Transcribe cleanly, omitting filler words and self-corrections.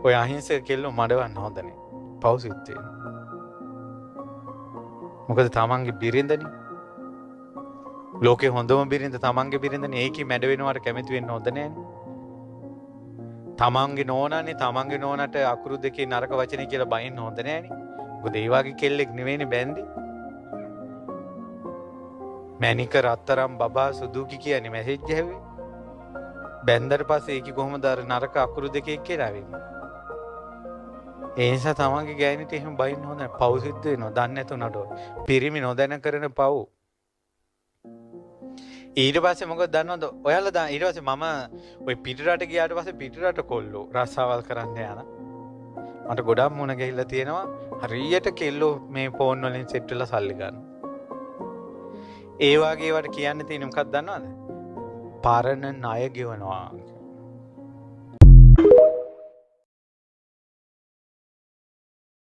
ඔය අහිංසක කෙල්ලෝ මඩවන්න හොඳ නෑ. පව් සිද්ධ වෙනවා. මොකද තමන්ගේ බිරිඳනේ. ලෝකේ හොඳම බිරිඳ තමන්ගේ බිරිඳනේ. ඒකේ මැඩ වෙනවට කැමති වෙන්න හොඳ නෑනේ. තමන්ගේ නෝනානේ තමන්ගේ නෝනට අකුරු දෙකේ නරක වචනේ කියලා බයින්න හොඳ නෑනේ. මොකද ඒ වගේ කෙල්ලෙක් නෙවෙයිනේ බැන්දේ. මැනික රත්තරම් බබා සුදුකි කියන්නේ මැසේජ් හැව්වේ. බැන්දට පස්සේ ඒකි කොහොමද අර නරක අකුරු දෙකේ කියලා වෙන්නේ. ඒ නිසා තමන්ගේ ගෑනිට එහෙම බයින්න හොඳ නෑ. පව් සිද්ධ වෙනවා. දන්නේ නැතුණට පිරිමි නොදැන කරන පව්. ඊට පස්සේ මොකද දන්නවද? ඔයාලා ඊට පස්සේ මම ওই පිටරට ගියාට පස්සේ පිටරට කොල්ලෝ රස්සාවල් කරන්න යන. මට ගොඩක් මුණ ගැහිලා තියෙනවා. හරියට කෙල්ලෝ මේ ෆෝන් වලින් සෙට් වෙලා සල්ලි ගන්න. ඒ වගේ වට කියන්න තියෙන මොකක්ද දන්නවද? පරණ ණය ගෙවනවා